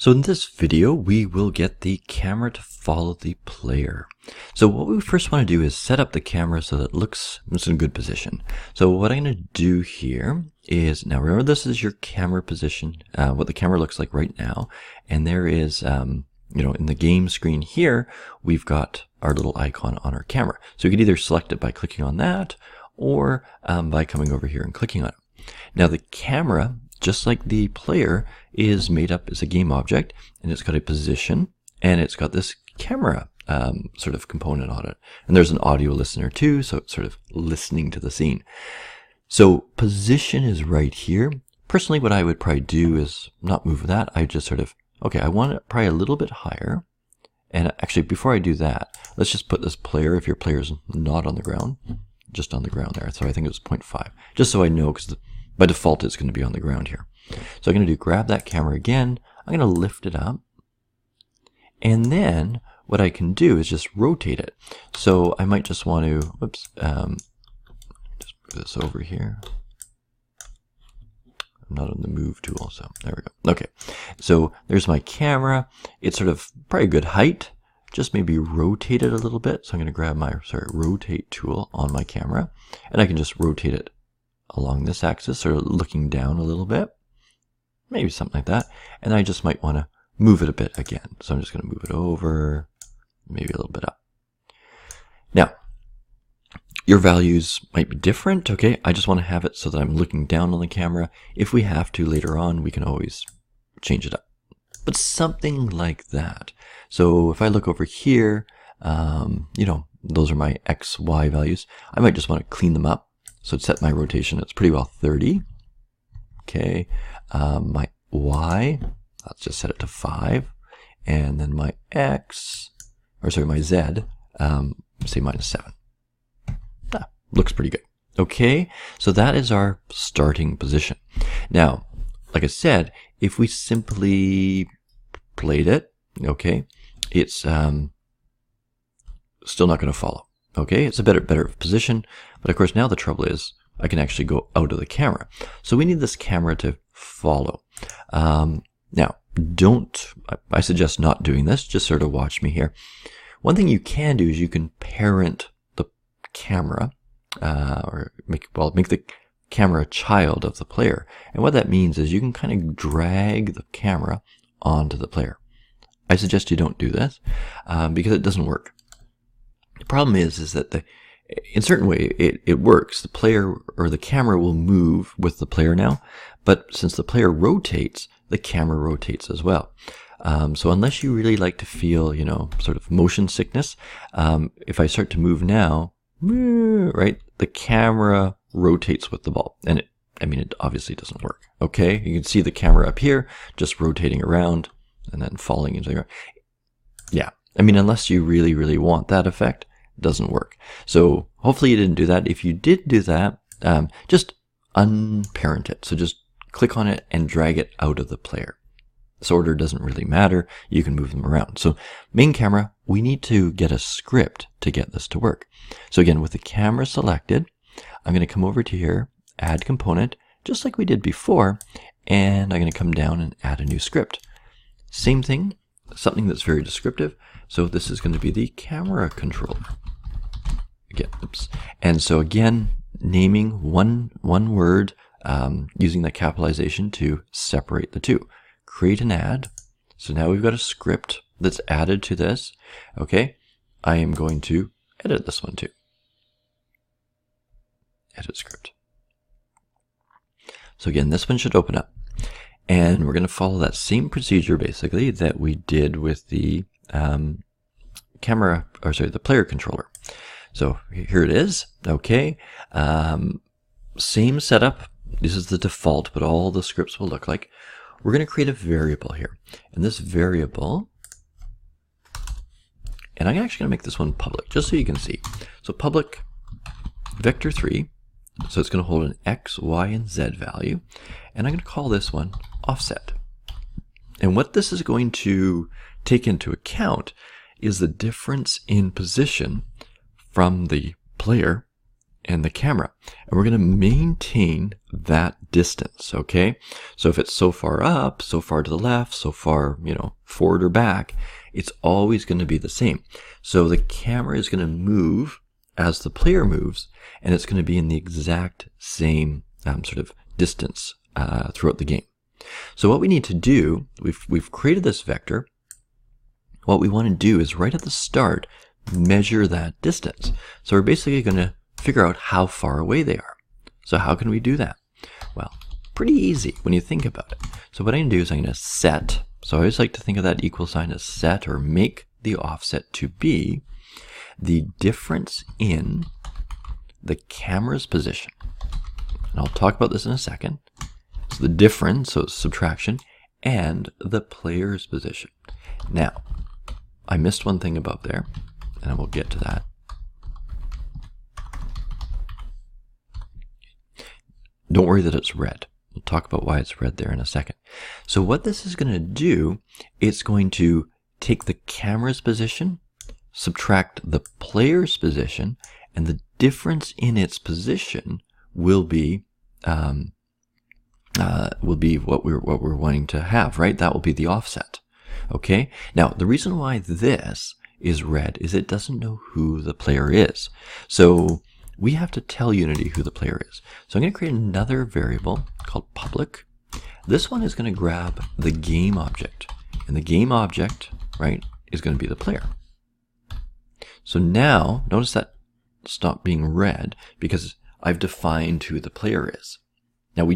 So in this video, we will get the camera to follow the player. So what we first want to do is set up the camera so that it's in a good position. So what I'm going to do here is, now remember this is your camera position, what the camera looks like right now. And there is, in the game screen here, we've got our little icon on our camera. So you can either select it by clicking on that or by coming over here and clicking on it. Now the camera, just like the player, is made up as a game object, and it's got a position, and it's got this camera sort of component on it. And there's an audio listener too, so it's sort of listening to the scene. So position is right here. Personally, what I would probably do is not move that. I just sort of, okay, I want it probably a little bit higher. And actually, before I do that, let's just put this player, if your player's not on the ground, just on the ground there. So I think it was 0.5, just so I know, because by default, it's going to be on the ground here. So I'm going to do grab that camera again. I'm going to lift it up. And then what I can do is just rotate it. So I might just want to, just move this over here. I'm not on the move tool, so there we go. Okay, so there's my camera. It's sort of probably a good height. Just maybe rotate it a little bit. So I'm going to grab my, rotate tool on my camera. And I can just rotate it along this axis, sort of looking down a little bit. Maybe something like that. And I just might want to move it a bit again. So I'm just going to move it over, maybe a little bit up. Now, your values might be different, okay? I just want to have it so that I'm looking down on the camera. If we have to later on, we can always change it up. But something like that. So if I look over here, those are my X, Y values. I might just want to clean them up. So set my rotation, it's pretty well 30. Okay, my Y, let's just set it to 5. And then my X, my Z, say -7. Looks pretty good. Okay, so that is our starting position. Now, like I said, if we simply played it, okay, it's still not going to follow. Okay, it's a better position, but of course now the trouble is I can actually go out of the camera. So we need this camera to follow. Now, I suggest not doing this, just sort of watch me here. One thing you can do is you can parent the camera, or make the camera a child of the player. And what that means is you can kind of drag the camera onto the player. I suggest you don't do this, because it doesn't work. The problem is that in a certain way, it works. The player or the camera will move with the player now, but since the player rotates, the camera rotates as well. So unless you really like to feel, sort of motion sickness, if I start to move now, right, the camera rotates with the ball, and it obviously doesn't work. Okay, you can see the camera up here just rotating around and then falling into the ground. Yeah. Unless you really, really want that effect, it doesn't work. So hopefully you didn't do that. If you did do that, just unparent it. So just click on it and drag it out of the player. This order doesn't really matter. You can move them around. So main camera, we need to get a script to get this to work. So again, with the camera selected, I'm going to come over to here, add component, just like we did before, and I'm going to come down and add a new script. Same thing, something that's very descriptive. So this is going to be the camera controller. Again, oops. And so again, naming one word, using the capitalization to separate the two. Create and add. So now we've got a script that's added to this. Okay, I am going to edit this one too. Edit script. So again, this one should open up. And we're going to follow that same procedure basically that we did with the the player controller. So here it is. Okay. Same setup. This is the default, but all the scripts will look like. We're going to create a variable here. And this variable, and I'm actually going to make this one public, just so you can see. So public vector3. So it's going to hold an X, Y, and Z value. And I'm going to call this one offset. And what this is going to take into account is the difference in position from the player and the camera. And we're going to maintain that distance, okay? So if it's so far up, so far to the left, so far, forward or back, it's always going to be the same. So the camera is going to move as the player moves, and it's going to be in the exact same sort of distance throughout the game. So what we need to do, we've created this vector. What we want to do is right at the start, measure that distance. So we're basically going to figure out how far away they are. So how can we do that? Well, pretty easy when you think about it. So what I'm going to do is I'm going to set. So I always like to think of that equal sign as set, or make the offset to be the difference in the camera's position. And I'll talk about this in a second. So the difference, so it's subtraction, and the player's position. Now, I missed one thing above there, and I will get to that. Don't worry that it's red. We'll talk about why it's red there in a second. So what this is going to do, it's going to take the camera's position, subtract the player's position, and the difference in its position will be what we're wanting to have, right? That will be the offset. Okay. Now the reason why this is red is it doesn't know who the player is. So we have to tell Unity who the player is. So I'm going to create another variable called public. This one is going to grab the game object, and the game object, right, is going to be the player. So now notice that stopped being red because I've defined who the player is. Now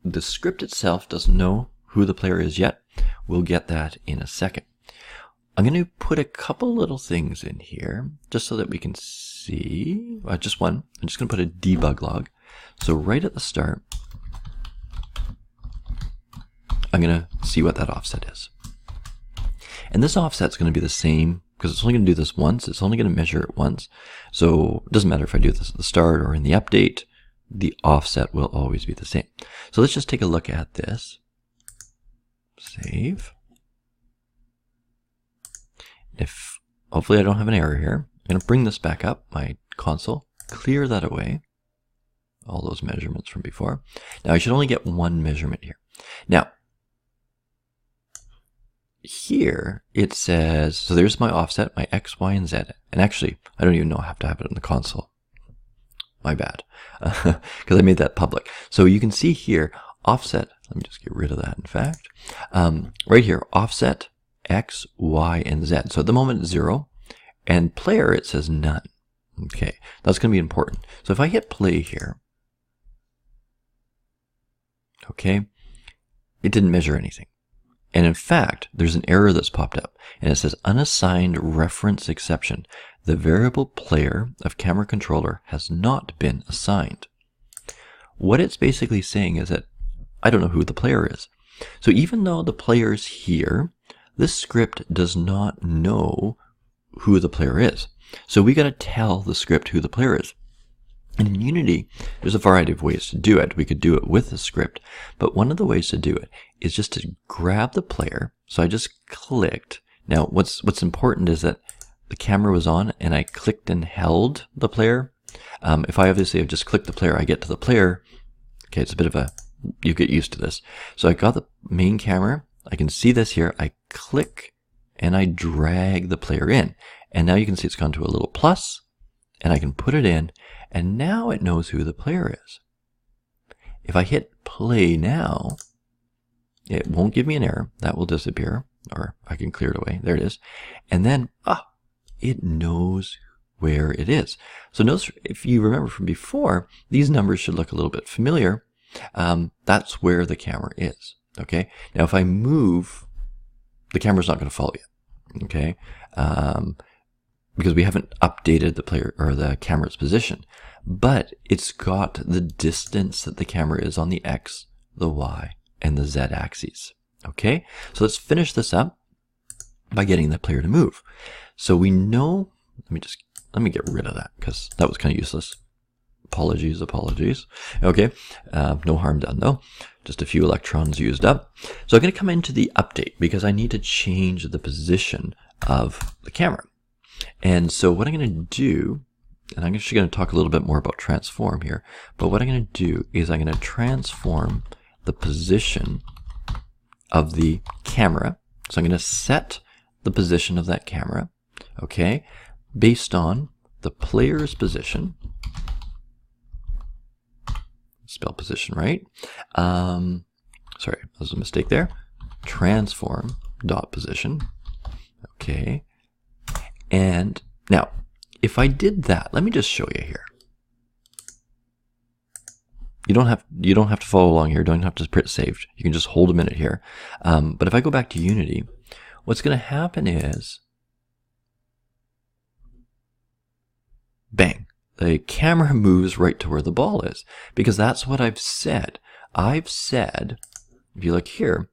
the script itself doesn't know who the player is yet. We'll get that in a second. I'm going to put a couple little things in here just so that we can see, just one. I'm just going to put a debug log. So right at the start, I'm going to see what that offset is. And this offset is going to be the same because it's only going to do this once. It's only going to measure it once. So it doesn't matter if I do this at the start or in the update, the offset will always be the same. So let's just take a look at this. Save. If hopefully I don't have an error here, I'm going to bring this back up, my console, clear that away, all those measurements from before. Now I should only get one measurement here. Now, here it says, so there's my offset, my X, Y, and Z. And actually, I don't even know I have to have it in the console. My bad, because I made that public. So you can see here, offset, let me just get rid of that in fact. Right here, offset, X, Y, and Z. So at the moment it's 0, and player it says none. Okay, that's going to be important. So if I hit play here, okay, it didn't measure anything. And in fact, there's an error that's popped up, and it says unassigned reference exception. The variable player of camera controller has not been assigned. What it's basically saying is that I don't know who the player is. So even though the player's here, this script does not know who the player is. So we got to tell the script who the player is. And in Unity, there's a variety of ways to do it. We could do it with the script, but one of the ways to do it is just to grab the player. So I just clicked. Now, what's important is that the camera was on and I clicked and held the player. If I obviously have just clicked the player, I get to the player. Okay, it's a bit of a, you get used to this. So I got the main camera. I can see this here. I click and I drag the player in. And now you can see it's gone to a little plus, and I can put it in, and now it knows who the player is. If I hit play now, it won't give me an error. That will disappear, or I can clear it away. There it is. And then, it knows where it is. So notice, if you remember from before, these numbers should look a little bit familiar. That's where the camera is. Okay. Now, if I move, the camera's not going to follow you. Okay. Because we haven't updated the player or the camera's position, but it's got the distance that the camera is on the X, the Y, and the Z axes. Okay. So let's finish this up by getting the player to move. So we know, let me get rid of that because that was kind of useless. Apologies. Okay. No harm done though. Just a few electrons used up. So I'm going to come into the update because I need to change the position of the camera. And so what I'm going to do and I'm actually going to talk a little bit more about transform here, but what I'm going to do is I'm going to transform the position of the camera. So I'm going to set the position of that camera, okay, based on the player's position. Spell position right. Sorry, that was a mistake there. Transform dot position. Okay. And now, if I did that, let me just show you here. You don't have to follow along here. Don't have to print saved. You can just hold a minute here. But if I go back to Unity, what's going to happen is, bang, the camera moves right to where the ball is, because that's what I've said. I've said, if you look here,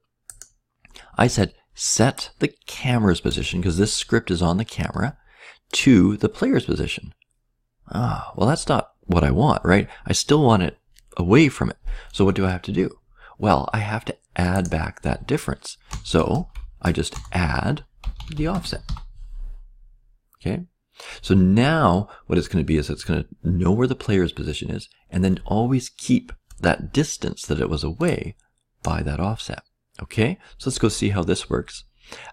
I said set the camera's position, because this script is on the camera, to the player's position. Well, that's not what I want, right? I still want it away from it. So what do I have to do? Well, I have to add back that difference. So I just add the offset. Okay. So now what it's going to be is it's going to know where the player's position is and then always keep that distance that it was away by that offset. Okay. So let's go see how this works.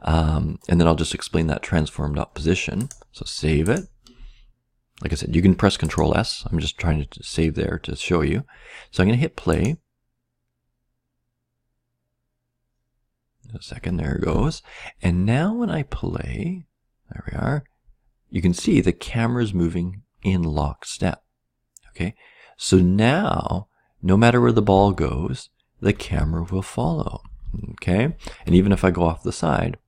And then I'll just explain that transform.position. So save it. Like I said, you can press Control S. I'm just trying to save there to show you. So I'm going to hit play. A second, there it goes. And now when I play, there we are, you can see the camera's moving in lockstep. Okay. So now, no matter where the ball goes, the camera will follow. Okay. And even if I go off the side,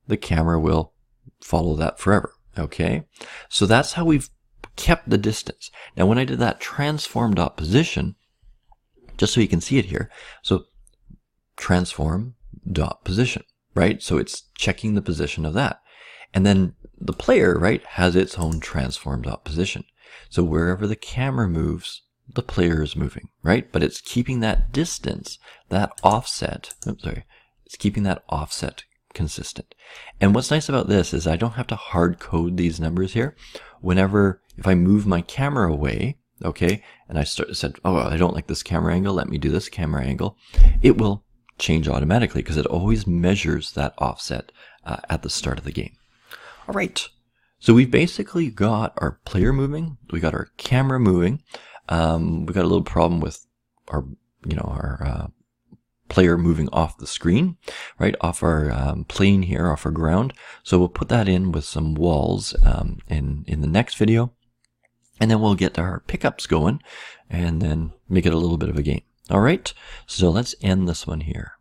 the camera will follow that forever. Okay. So that's how we've kept the distance. Now, when I did that transform.position, just so you can see it here. So transform.position, right? So it's checking the position of that. And then the player, right, has its own transform.position. So wherever the camera moves, the player is moving, right? But it's keeping that distance, that offset, it's keeping that offset consistent. And what's nice about this is I don't have to hard code these numbers here. If I move my camera away, okay, and I said, oh, I don't like this camera angle, let me do this camera angle, it will change automatically because it always measures that offset at the start of the game. All right, so we've basically got our player moving, we got our camera moving, we got a little problem with our player moving off the screen, right, off our plane here, off our ground. So we'll put that in with some walls in the next video, and then we'll get our pickups going and then make it a little bit of a game. All right, so let's end this one here.